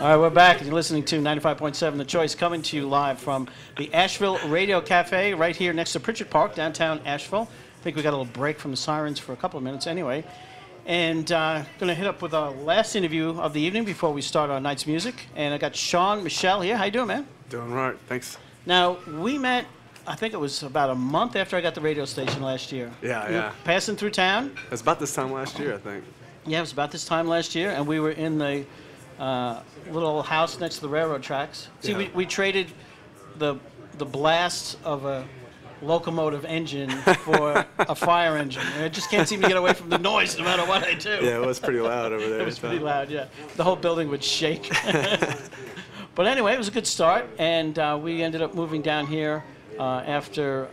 All right, we're back, and you're listening to 95.7 The Choice, coming to you live from the Asheville Radio Cafe right here next to Pritchard Park, downtown Asheville. I think we got a little break from the sirens for a couple of minutes anyway. And going to hit up with our last interview of the evening before we start our night's music. And I got Sean Michel here. How you doing, man? Doing right, thanks. Now, we met, I think it was about a month after I got the radio station last year. Yeah, You were passing through town. It was about this time last year, I think. Yeah, it was about this time last year, and we were in the little house next to the railroad tracks. See, Yeah. we traded the blast of a locomotive engine for a fire engine. I just can't seem to get away from the noise no matter what I do. Yeah, it was pretty loud over there. It was pretty loud, yeah. The whole building would shake. But anyway, it was a good start, and we ended up moving down here after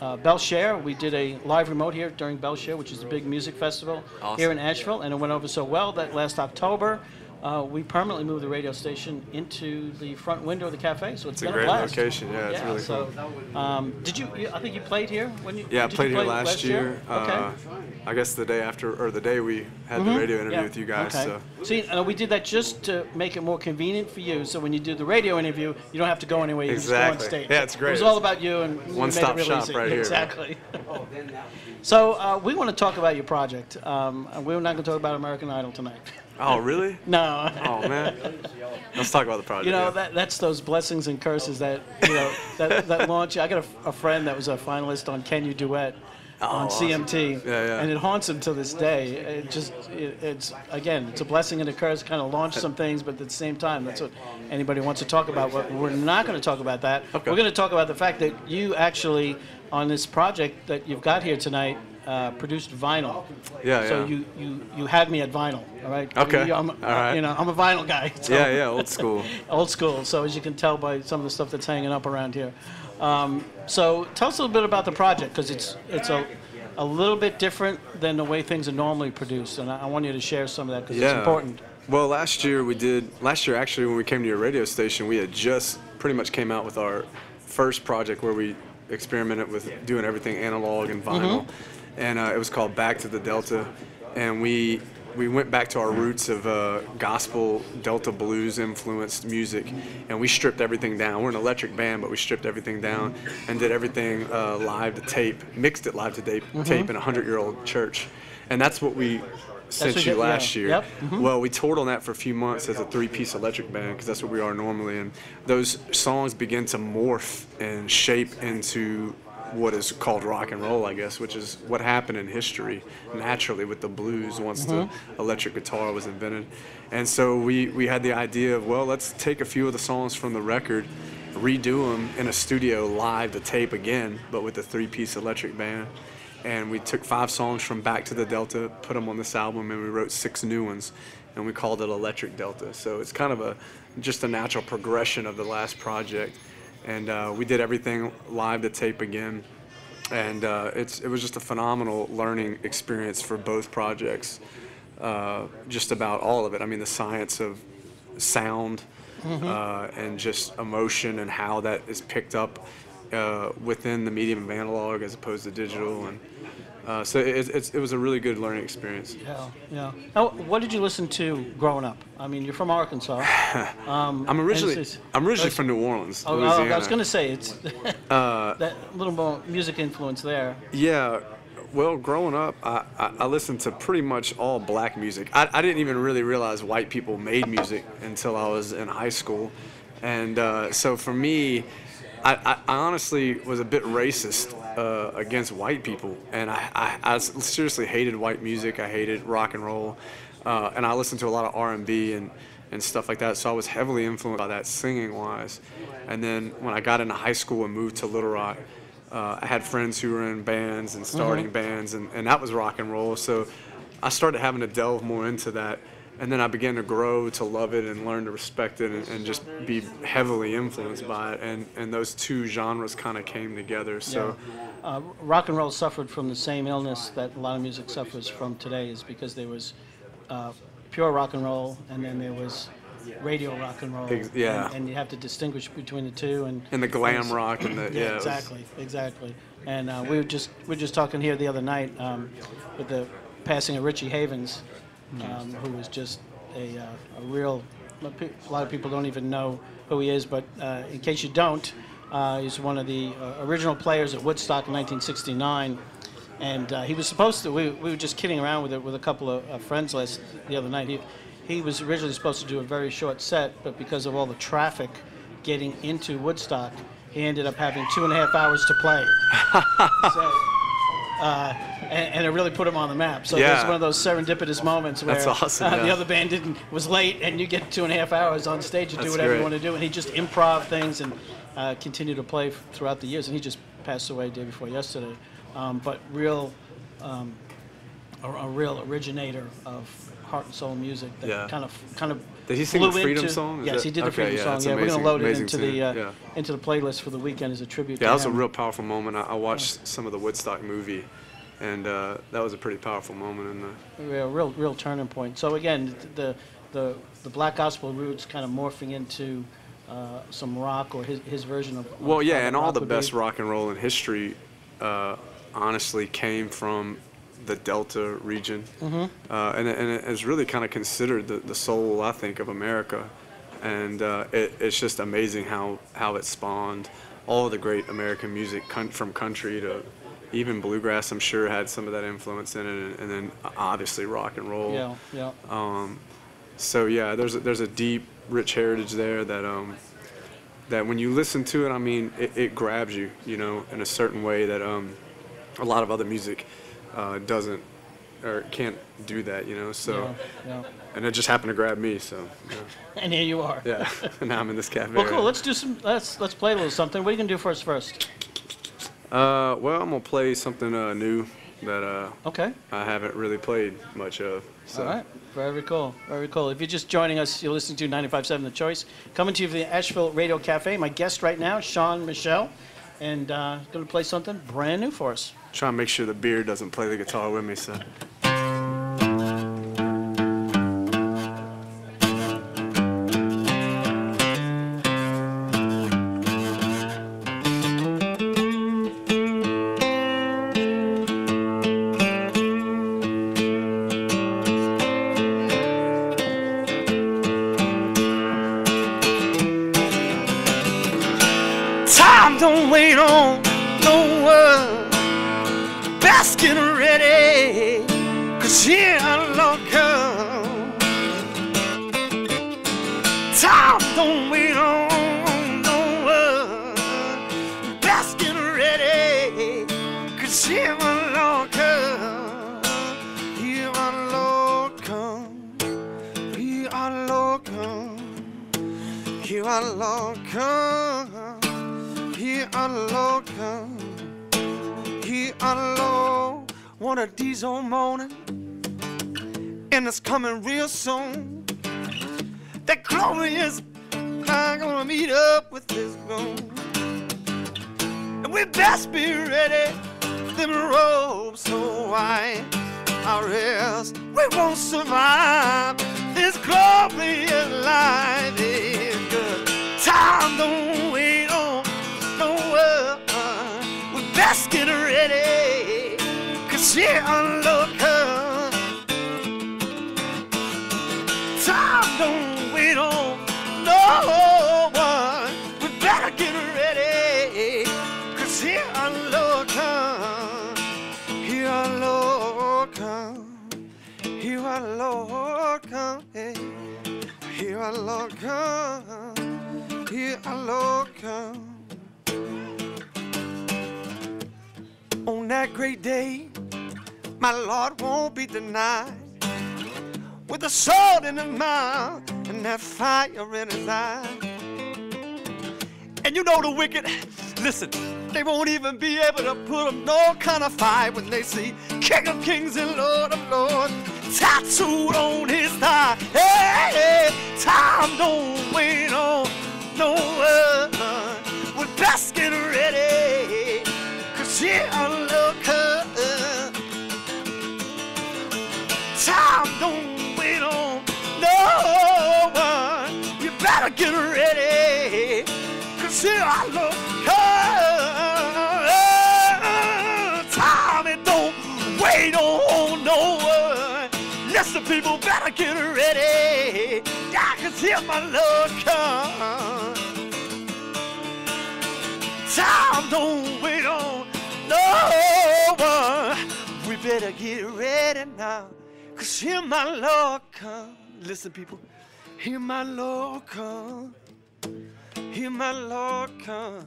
Blackshaw. We did a live remote here during Blackshaw, which is a big music festival here in Asheville, and it went over so well that last October we permanently moved the radio station into the front window of the cafe. So it's been a great blast. location. Yeah, it's really cool. Did you? I think you played here when you. Yeah, I did played you here play last year. Okay. I guess the day after, or the day we had the radio interview with you guys. Okay. So. See, we did that just to make it more convenient for you. So when you do the radio interview, you don't have to go anywhere. You just go on stage. Yeah, it's great. It was all about you, and one-stop made it shop easy. right here. Exactly. So we want to talk about your project. We're not going to talk about American Idol tonight. Oh, really? No. Oh, man. Let's talk about the project. You know, that's those blessings and curses that, that launch. I got a friend that was a finalist on Can You Duet on CMT. Awesome. Yeah. And it haunts him to this day. It's a blessing and a curse, kind of launch some things, but at the same time, that's what anybody wants to talk about. But we're not going to talk about that. Okay. We're going to talk about the fact that you actually, on this project that you've got here tonight, produced vinyl. Yeah. So you had me at vinyl, all right? Okay. I'm a vinyl guy. So. Yeah, old school. Old school. So as you can tell by some of the stuff that's hanging up around here. So tell us a little bit about the project, because it's a little bit different than the way things are normally produced, and I want you to share some of that because it's important. Well, last year actually when we came to your radio station, we had just pretty much came out with our first project where we experimented with doing everything analog and vinyl. And it was called Back to the Delta, and we went back to our roots of gospel Delta blues influenced music, and we stripped everything down. We're an electric band, but we stripped everything down and did everything live to tape, mixed it live to tape in a 100-year-old church, and that's what we sent you last year. Yep. Well, we toured on that for a few months as a 3-piece electric band, because that's what we are normally, and those songs begin to morph and shape into what is called rock and roll, I guess, which is what happened in history naturally with the blues once the electric guitar was invented. And so we had the idea of, well, let's take a few of the songs from the record, redo them in a studio live to tape again, but with a 3-piece electric band. And we took 5 songs from Back to the Delta, put them on this album, and we wrote 6 new ones, and we called it Electric Delta. So it's kind of just a natural progression of the last project. And we did everything live to tape again, and it was just a phenomenal learning experience for both projects, just about all of it. I mean, the science of sound and just emotion and how that is picked up within the medium of analog as opposed to digital, and so it was a really good learning experience. Yeah. Now, what did you listen to growing up? I mean, you're from Arkansas. I'm originally from New Orleans, Louisiana. I was going to say it's that little more music influence there. Yeah. Well, growing up, I listened to pretty much all black music. I didn't even really realize white people made music until I was in high school, and so for me, I honestly was a bit racist against white people, and I seriously hated white music. I hated rock and roll, and I listened to a lot of R&B and stuff like that, so I was heavily influenced by that singing-wise. And then when I got into high school and moved to Little Rock, I had friends who were in bands and starting bands, and that was rock and roll, so I started having to delve more into that. And then I began to grow to love it and learn to respect it and just be heavily influenced by it. And those two genres kind of came together. So, rock and roll suffered from the same illness that a lot of music suffers from today, is because there was pure rock and roll, and then there was radio rock and roll. And you have to distinguish between the two. And the glam rock and the exactly. And we were just talking here the other night with the passing of Richie Havens. Who was just a real a lot of people don't even know who he is, but in case you don't, he's one of the original players at Woodstock in 1969. And he was supposed to, we were just kidding around with it with a couple of friends the other night. He was originally supposed to do a very short set, but because of all the traffic getting into Woodstock, he ended up having 2.5 hours to play. So, and it really put him on the map. So Yeah. it's one of those serendipitous moments where That's awesome, the yeah. other band was late, and you get 2.5 hours on stage to do That's whatever you great. want to do. And he just improv things and continued to play throughout the years. And he just passed away the day before yesterday. But a real originator of heart and soul music that Yeah. kind of Did he sing flew the Freedom into, song? Is yes, that- he did the okay, Freedom yeah, song. that's Yeah, we're amazing- gonna load it amazing into tune, the yeah. into the playlist for the weekend as a tribute. Yeah, to that was a him. real powerful moment. I watched some of the Woodstock movie, and that was a pretty powerful moment in the. Yeah, real turning point. So again, the black gospel roots kind of morphing into some rock or his version of. Well, yeah, how and all rock the would best be. rock and roll in history, honestly, came from the Delta region, Mm-hmm. and it is really kind of considered the soul, I think, of America, and it's just amazing how it spawned all of the great American music from country to even bluegrass. I'm sure had some of that influence in it, and then obviously rock and roll. Yeah, yeah. So yeah, there's a deep, rich heritage there that when you listen to it, I mean, it grabs you, in a certain way that a lot of other music doesn't or can't do that, So, Yeah. and it just happened to grab me, so And here you are. yeah. And now I'm in this cafe. Well, cool. Let's play a little something. What are you gonna do for us first? Well, I'm gonna play something new that Okay. I haven't really played much of. So. All right. Very cool. Very cool. If you're just joining us, you're listening to 95.7 The Choice. Coming to you from the Asheville Radio Cafe. My guest right now, Michel, and going to play something brand new for us. Try and make sure the beard doesn't play the guitar with me, so. Time don't wait on no one. Best get ready, 'cause here Lord come. Time don't wait on no one. Best get ready, 'cause here Lord come. Here our Lord come. Here our Lord come. Here our Lord come. Here our Lord come. Here our Lord, one of these old morning, and it's coming real soon. That glorious I'm gonna meet up with this moon. And we best be ready, them robes so white, our rest, we won't survive this glorious life is good. Time don't wait on no one. We best get ready, 'cause here our Lord come. Time don't wait on no one. We better get ready, 'cause here our Lord come. Here our Lord come. Here our Lord come. Hey. Here our Lord come. Here our Lord come. On that great day, my Lord won't be denied. With a sword in his mouth and that fire in his eye. And you know the wicked, listen, they won't even be able to put up no kind of fight when they see King of Kings and Lord of Lords tattooed on his thigh. Hey, hey, time don't wait on no one. We best get ready, 'cause here our Lord come. Time don't wait on no one. You better get ready, 'cause here our Lord come. Time it don't wait on no one. Listen, people better get ready. Yeah, 'cause Hear my Lord come. Time don't wait on no one. We better get ready now, 'cause here my Lord come. Listen, people. Here my Lord come. Here my Lord come.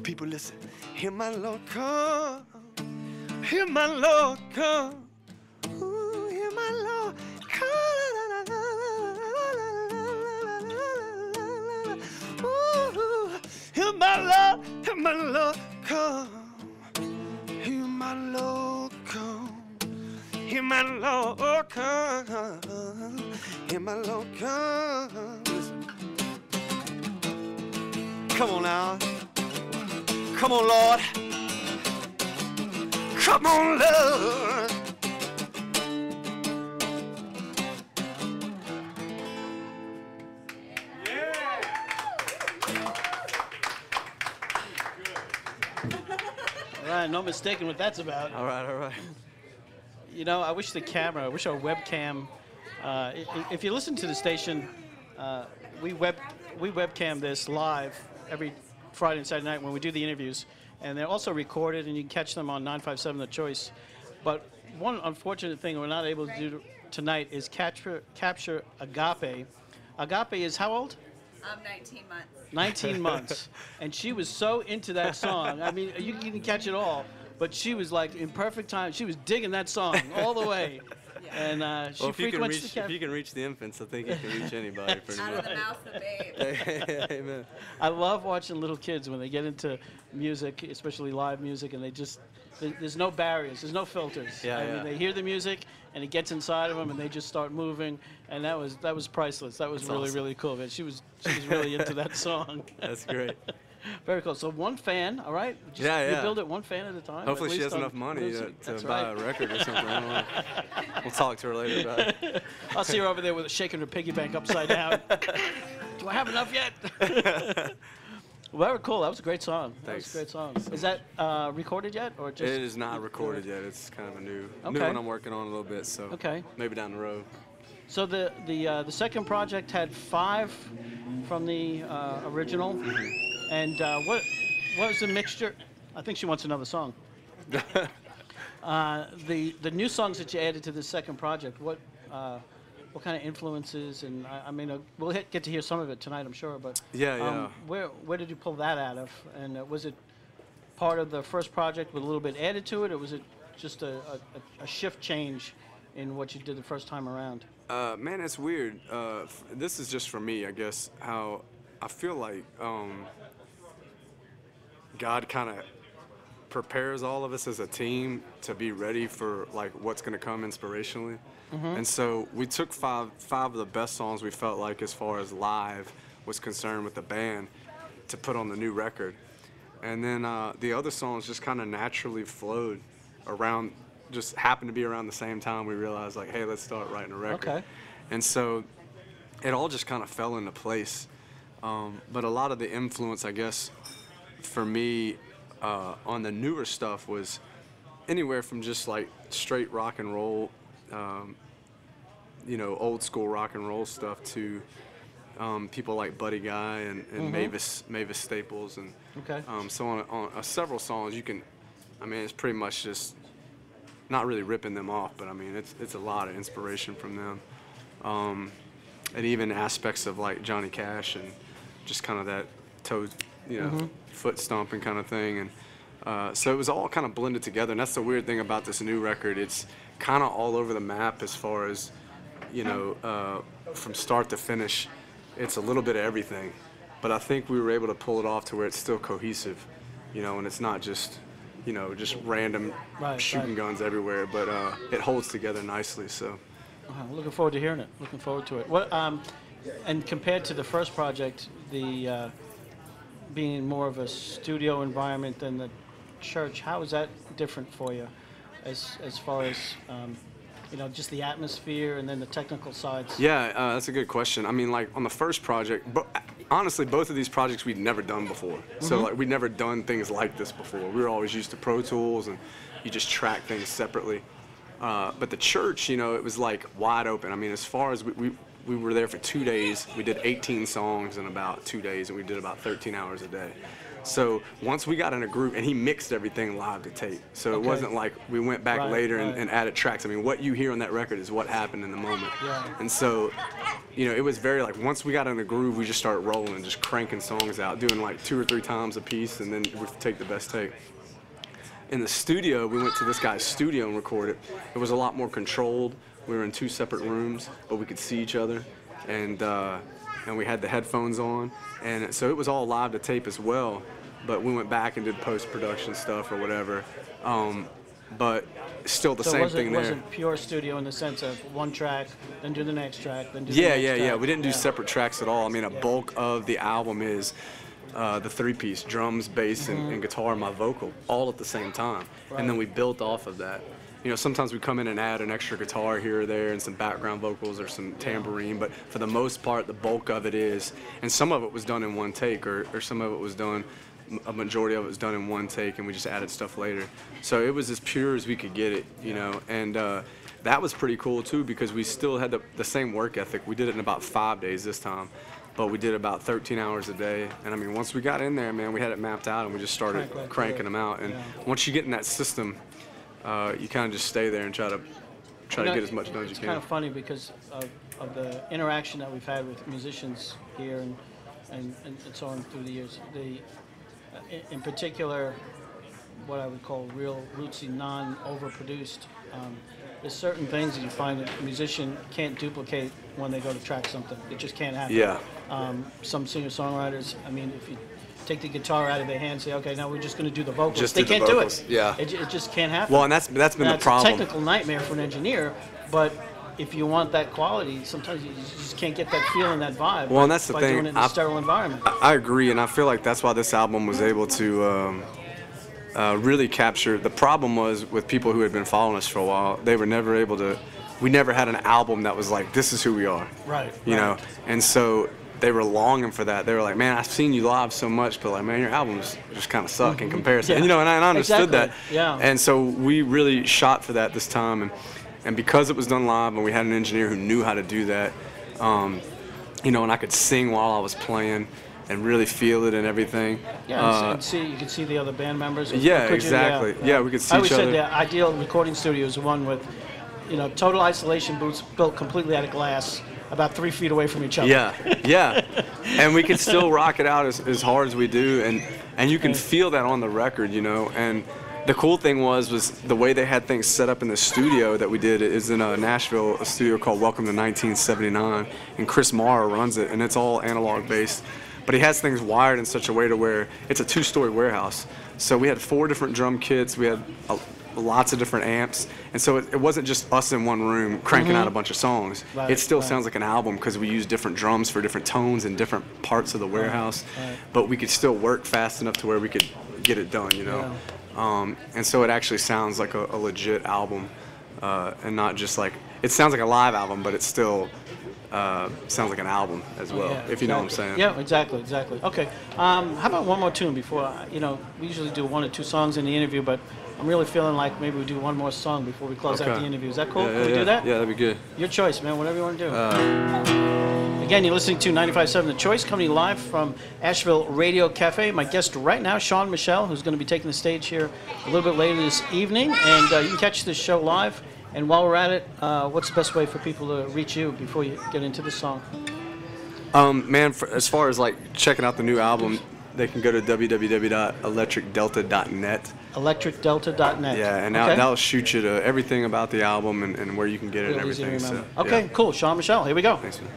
People, listen. Here my Lord come. Here my Lord come. Ooh, here my Lord come. Ooh, here my Lord come. Here my Lord come. Here my Lord come. Here my Lord come. Listen. Come on now. Come on, Lord. Come on, Lord. All right, no mistaking what that's about. All right, all right. You know, I wish our webcam, if you listen to the station, we webcam this live every Friday and Saturday night when we do the interviews, and they're also recorded, and you can catch them on 957 The Choice. But one unfortunate thing we're not able to do tonight is capture Agape. Agape is how old? 19 months. 19 months. And she was so into that song. I mean, you can catch it all, but she was like in perfect time. She was digging that song all the way. Yeah. And she Well, if you, can frequents reach, the if you can reach the infants, I think you can reach anybody pretty Out of much. the mouth of babes. Amen. I love watching little kids when they get into music, especially live music, and they just, there's no barriers, there's no filters. Yeah, I yeah. mean, they hear the music, and it gets inside of them, and they just start moving, and that was priceless. That was That's really, awesome. really cool, man. She was really into that song. That's great. Very cool. So one fan, all right? Just, Yeah, You yeah. build it one fan at a time. Hopefully at she least has on enough money music. to That's buy right. a record or something. I don't know. We'll talk to her later about it. I'll see her over there with shaking her piggy bank upside down. Do I have enough yet? Well, very cool. That was a great song. That was Thanks. a great song. Is that recorded yet, or just? It is not recorded yet. It's kind of a new Okay. one I'm working on a little bit. So Okay. maybe down the road. So the second project had 5 from the original, and what was the mixture? I think she wants another song. The new songs that you added to the second project, what kind of influences? And I mean, we'll get to hear some of it tonight, I'm sure. But Yeah. where did you pull that out of? And was it part of the first project with a little bit added to it, or was it just a shift change in what you did the first time around? Man, it's weird. This is just for me, I guess, how I feel like God kind of prepares all of us as a team to be ready for like what's going to come inspirationally. And so we took five of the best songs we felt like as far as live was concerned with the band to put on the new record. And then the other songs just kind of naturally flowed around, just happened to be around the same time we realized like, hey, let's start writing a record. Okay. And so it all just kind of fell into place. But a lot of the influence, I guess, for me on the newer stuff was anywhere from just like straight rock and roll, old school rock and roll stuff to people like Buddy Guy and Mavis Staples. And Okay. so on several songs, it's pretty much just not really ripping them off, but I mean, it's a lot of inspiration from them. And even aspects of like Johnny Cash and just kind of that toe, foot stomping kind of thing. And so it was all kind of blended together. And that's the weird thing about this new record. It's kind of all over the map as far as, from start to finish. It's a little bit of everything. But I think we were able to pull it off to where it's still cohesive, and it's not just, just random shooting guns everywhere, but it holds together nicely. So. Looking forward to hearing it. Looking forward to it. What and compared to the first project, the being more of a studio environment than the church, how is that different for you, as far as just the atmosphere and then the technical sides? Yeah, that's a good question. I mean, like on the first project, honestly, both of these projects we'd never done before. So like we'd never done things like this before. We were always used to Pro Tools and you just track things separately. But the church, it was like wide open. I mean, as far as we we were there for 2 days. We did 18 songs in about 2 days, and we did about 13 hours a day. So once we got in a group, and he mixed everything live to tape. So it wasn't like we went back later and added tracks. I mean, what you hear on that record is what happened in the moment. Yeah. And so, you know, it was very like, once we got in the groove, we just started rolling and just cranking songs out, doing like 2 or 3 times a piece, and then we'd take the best take. In the studio, we went to this guy's studio and recorded. It was a lot more controlled. We were in 2 separate rooms, but we could see each other, and we had the headphones on, and so it was all live to tape as well. But we went back and did post-production stuff or whatever. But still the same thing there. So it wasn't pure studio in the sense of one track, then do the next track, then do the Yeah, next yeah, track. yeah. We didn't do separate tracks at all. I mean, a bulk of the album is the 3-piece, drums, bass, and guitar, and my vocal, all at the same time. And then we built off of that. You know, sometimes we come in and add an extra guitar here or there and some background vocals or some tambourine, but for the most part, the bulk of it is, and some of it was done in one take, or some of it was done, a majority of it was done in one take, and we just added stuff later. So it was as pure as we could get it, you know, and that was pretty cool too, because we still had the same work ethic. We did it in about 5 days this time, but we did about 13 hours a day. And I mean, once we got in there, man, we had it mapped out, and we just started cranking them out. And once you get in that system, you kind of just stay there and try to get as much done as you can. It's kind of funny because of the interaction that we've had with musicians here and so on through the years. In particular, what I would call real rootsy, non-overproduced. There's certain things that you find that a musician can't duplicate when they go to track something. It just can't happen. Yeah. Some singer-songwriters, I mean, if you take the guitar out of their hand and say, okay, now we're just going to do the vocals. Just they do the can't vocals. do it. Yeah. It just can't happen. Well, and that's been the problem. It's a technical nightmare for an engineer, but if you want that quality, sometimes you just can't get that feel and that vibe. Well, and that's the by thing. doing it in a sterile environment. I agree, and I feel like that's why this album was able to really capture. The problem was with people who had been following us for a while, they were never able to. We never had an album that was like, this is who we are. Right. You know, and so they were longing for that. They were like, man, I've seen you live so much, but like, man, your albums just kind of suck in comparison. Yeah. And, you know, and I understood that. Yeah. And so we really shot for that this time, and because it was done live, and we had an engineer who knew how to do that, you know, and I could sing while I was playing and really feel it and everything. Yeah, and you could see the other band members. Yeah, could exactly. Yeah, we could see I each always other. said the ideal recording studio is one with, you know, total isolation booths built completely out of glass, about 3 feet away from each other. Yeah, yeah. And we can still rock it out as hard as we do, and you can feel that on the record, you know. And the cool thing was the way they had things set up in the studio that we did is in Nashville, a studio called Welcome to 1979, and Chris Marr runs it, and it's all analog based. But he has things wired in such a way to where it's a 2-story warehouse. So we had 4 different drum kits, we had lots of different amps, and so it wasn't just us in one room cranking out a bunch of songs. Right, it still sounds like an album because we use different drums for different tones in different parts of the warehouse, but we could still work fast enough to where we could get it done, you know. And so it actually sounds like a legit album, and not just like, it sounds like a live album, but it still sounds like an album as well, if you know what I'm saying. Yeah, exactly. Okay, how about one more tune before, you know, we usually do 1 or 2 songs in the interview, but I'm really feeling like maybe we do one more song before we close out the interview. Is that cool? Can we do that? Yeah, that'd be good. Your choice, man, whatever you want to do. Again, you're listening to 95.7 The Choice, coming live from Asheville Radio Cafe. My guest right now, Sean Michel, who's going to be taking the stage here a little bit later this evening. And you can catch this show live. And while we're at it, what's the best way for people to reach you before you get into this song? Man, as far as like checking out the new album, they can go to www.electricdelta.net. Electricdelta.net. Yeah, and that'll shoot you to everything about the album and where you can get it and Real easy to everything. remember. So, Okay, yeah. cool. Sean Michel, here we go. Thanks, man.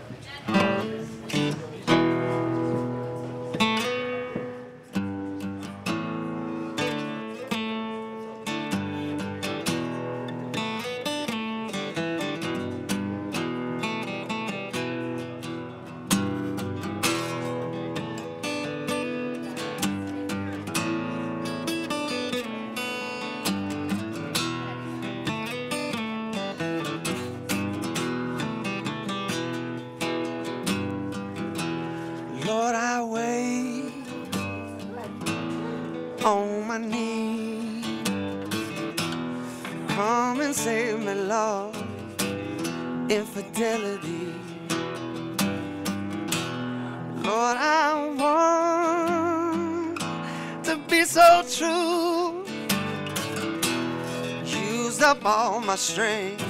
Lord, I wait on my knees. Come and save me, Lord. Infidelity Lord, I want to be so true. Used up all my strength,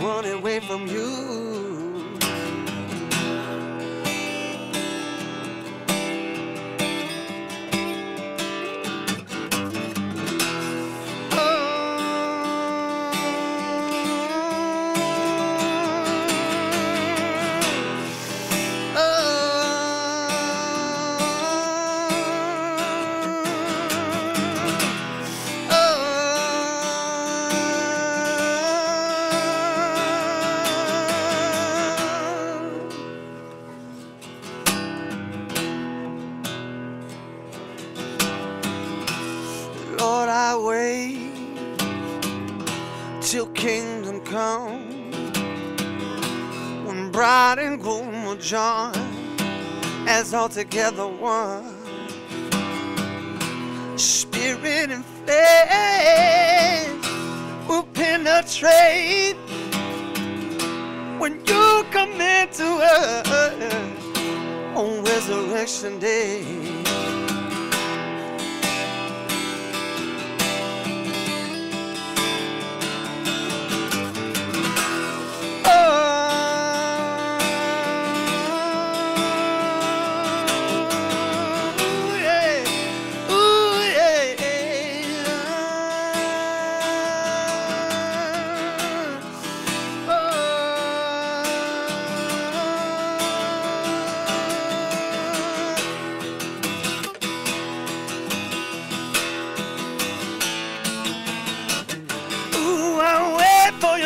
running away from you. Lord, I wait till kingdom come, when bride and groom will join as all together one. Spirit and flesh will penetrate when you come into us on Resurrection Day.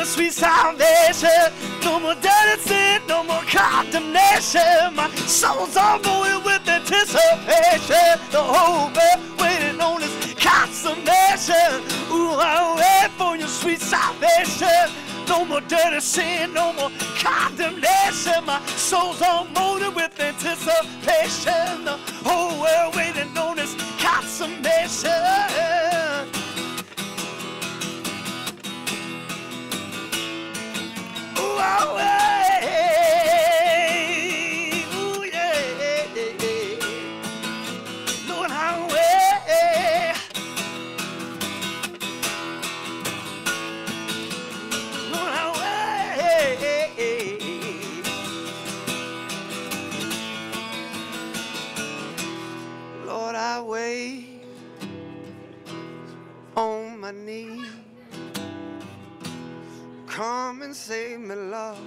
Sweet salvation, no more dirty sin, no more condemnation. My soul's on board with anticipation. The whole world waiting on this consummation. Ooh, I wait for your sweet salvation. No more dirty sin, no more condemnation. My soul's on board with anticipation. The whole world waiting on this consummation. Lord, I wait on my knees. Come and save me, Lord,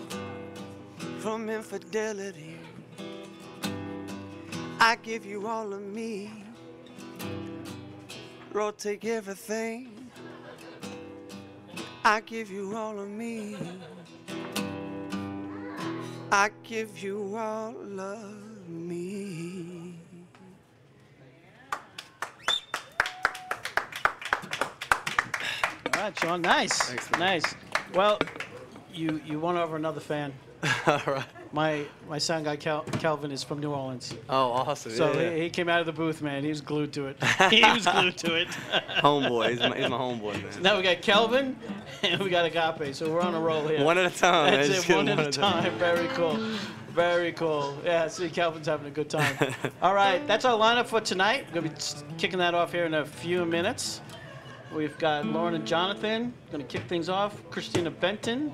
from infidelity. I give you all of me. Lord, take everything. I give you all of me. I give you all of me. All right, Sean. Nice. Thanks, man. Nice. Well, you won over another fan. All right. My sound guy Calvin is from New Orleans. Oh, awesome. So yeah, he came out of the booth, man. He was glued to it. He was glued to it. Homeboy. He's my homeboy, man. Now we got Kelvin and we got Agape. So we're on a roll here. One at a time. That's Just it. One kidding, at a time. Very cool. Very cool. Yeah, see, Calvin's having a good time. All right, that's our lineup for tonight. We're going to be kicking that off here in a few minutes. We've got Lauren and Jonathan going to kick things off. Christina Benton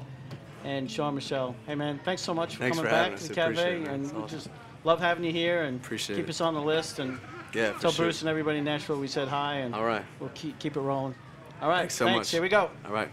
and Sean Michel. Hey, man, thanks so much for Thanks coming for back having to us. the Appreciate cafe. it, man. And It's we awesome. just love having you here and Appreciate keep it. us on the list. And Yeah, for tell sure. Bruce and everybody in Nashville we said hi. And All right. we'll keep it rolling. All right, Thanks so much. Here we go. All right.